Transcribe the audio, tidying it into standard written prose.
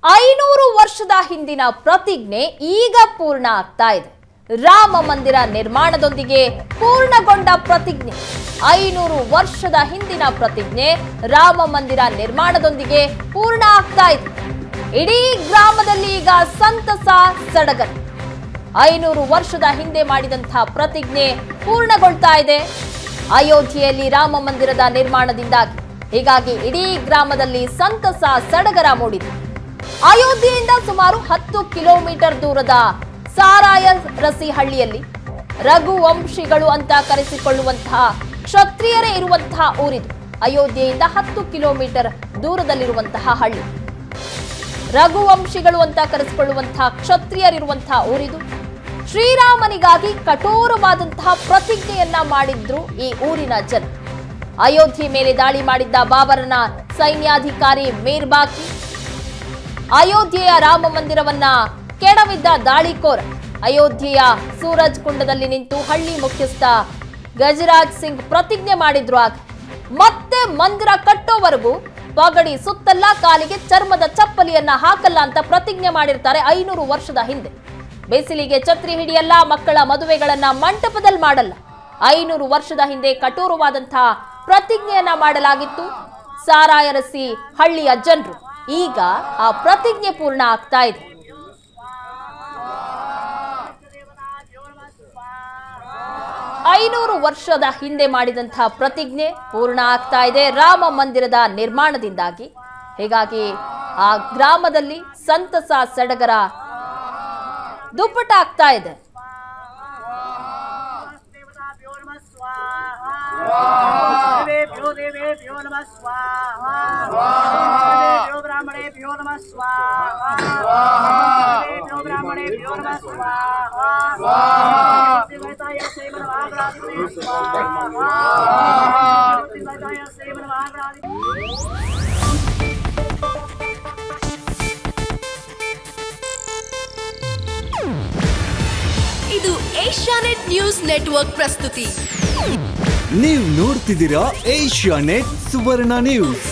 500 ವರ್ಷದ ಹಿಂದಿನ ಪ್ರತಿಜ್ಞೆ ಈಗ ಪೂರ್ಣ ಆಗ್ತಾ ಇದೆ. ರಾಮ ಮಂದಿರ ನಿರ್ಮಾಣದೊಂದಿಗೆ ಪೂರ್ಣಗೊಂಡ ಪ್ರತಿಜ್ಞೆ. 500 ವರ್ಷದ ಹಿಂದಿನ ಪ್ರತಿಜ್ಞೆ ರಾಮ ಮಂದಿರ ನಿರ್ಮಾಣದೊಂದಿಗೆ ಪೂರ್ಣ ಆಗ್ತಾ ಇದೆ. ಇಡೀ ಗ್ರಾಮದಲ್ಲಿ ಈಗ ಸಂತಸ ಸಡಗರ. 500 ವರ್ಷದ ಹಿಂದೆ ಮಾಡಿದಂತಹ ಪ್ರತಿಜ್ಞೆ ಪೂರ್ಣಗೊಳ್ತಾ ಇದೆ ಅಯೋಧ್ಯೆಯಲ್ಲಿ ರಾಮ ಮಂದಿರದ ನಿರ್ಮಾಣದಿಂದಾಗಿ. ಹೀಗಾಗಿ ಇಡೀ ಗ್ರಾಮದಲ್ಲಿ ಸಂತಸ ಸಡಗರ ಮೂಡಿದೆ. ಅಯೋಧ್ಯೆಯಿಂದ ಸುಮಾರು 10 ಕಿಲೋಮೀಟರ್ ದೂರದ ಸಾರಾಯರಸಿಹಳ್ಳಿಯಲ್ಲಿ ರಘುವಂಶಿಗಳು ಅಂತ ಕರೆಸಿಕೊಳ್ಳುವಂತಹ ಕ್ಷತ್ರಿಯರೇ ಇರುವಂತಹ ಊರಿದು. ಅಯೋಧ್ಯೆಯಿಂದ 10 ಕಿಲೋಮೀಟರ್ ದೂರದಲ್ಲಿರುವಂತಹ ಹಳ್ಳಿ. ರಘುವಂಶಿಗಳು ಅಂತ ಕರೆಸಿಕೊಳ್ಳುವಂತಹ ಕ್ಷತ್ರಿಯರಿರುವಂತಹ ಊರಿದು. ಶ್ರೀರಾಮನಿಗಾಗಿ ಕಠೋರವಾದಂತಹ ಪ್ರತಿಜ್ಞೆಯನ್ನ ಮಾಡಿದ್ರು ಈ ಊರಿನ ಜನ. ಅಯೋಧ್ಯೆ ಮೇಲೆ ದಾಳಿ ಮಾಡಿದ್ದ ಬಾಬರನ ಸೈನ್ಯಾಧಿಕಾರಿ ಮೀರ್ಬಾಕಿ, ಅಯೋಧ್ಯೆಯ ರಾಮ ಮಂದಿರವನ್ನ ಕೆಡವಿದ್ದ ದಾಳಿಕೋರ, ಅಯೋಧ್ಯೆಯ ಸೂರಜ್ ಕುಂಡದಲ್ಲಿ ನಿಂತು ಹಳ್ಳಿ ಮುಖ್ಯಸ್ಥ ಗಜರಾಜ್ ಸಿಂಗ್ ಪ್ರತಿಜ್ಞೆ ಮಾಡಿದ್ರು. ಆಗ ಮತ್ತೆ ಮಂದಿರ ಕಟ್ಟೋವರೆಗೂ ಪಗಡಿ ಸುತ್ತಲ್ಲ, ಕಾಲಿಗೆ ಚರ್ಮದ ಚಪ್ಪಲಿಯನ್ನ ಹಾಕಲ್ಲ ಅಂತ ಪ್ರತಿಜ್ಞೆ ಮಾಡಿರ್ತಾರೆ 500 ವರ್ಷದ ಹಿಂದೆ. ಬೇಸಿಲಿಗೆ ಛತ್ರಿ ಹಿಡಿಯಲ್ಲ, ಮಕ್ಕಳ ಮದುವೆಗಳನ್ನ ಮಂಟಪದಲ್ಲಿ ಮಾಡಲ್ಲ. 500 ವರ್ಷದ ಹಿಂದೆ ಕಠೋರವಾದಂತಹ ಪ್ರತಿಜ್ಞೆಯನ್ನ ಮಾಡಲಾಗಿತ್ತು ಸಾರಾಯರಸಿ ಹಳ್ಳಿಯ ಜನರು. ಈಗ ಆ ಪ್ರತಿಜ್ಞೆ ಪೂರ್ಣ ಆಗ್ತಾ ಇದೆ. ಐನೂರು ವರ್ಷದ ಹಿಂದೆ ಮಾಡಿದಂತಹ ಪ್ರತಿಜ್ಞೆ ಪೂರ್ಣ ಆಗ್ತಾ ಇದೆ ರಾಮ ಮಂದಿರದ ನಿರ್ಮಾಣದಿಂದಾಗಿ. ಹೀಗಾಗಿ ಆ ಗ್ರಾಮದಲ್ಲಿ ಸಂತಸ ಸಡಗರ ದುಪ್ಪಟ ಆಗ್ತಾ ಇದೆ. ಇದು ಏಷ್ಯಾನೆಟ್ ನ್ಯೂಸ್ ನೆಟ್ವರ್ಕ್ ಪ್ರಸ್ತುತಿ. ನೀವು ನೋಡ್ತಿದ್ದೀರಾ ಏಷ್ಯಾನೆಟ್ ಸುವರ್ಣ ನ್ಯೂಸ್.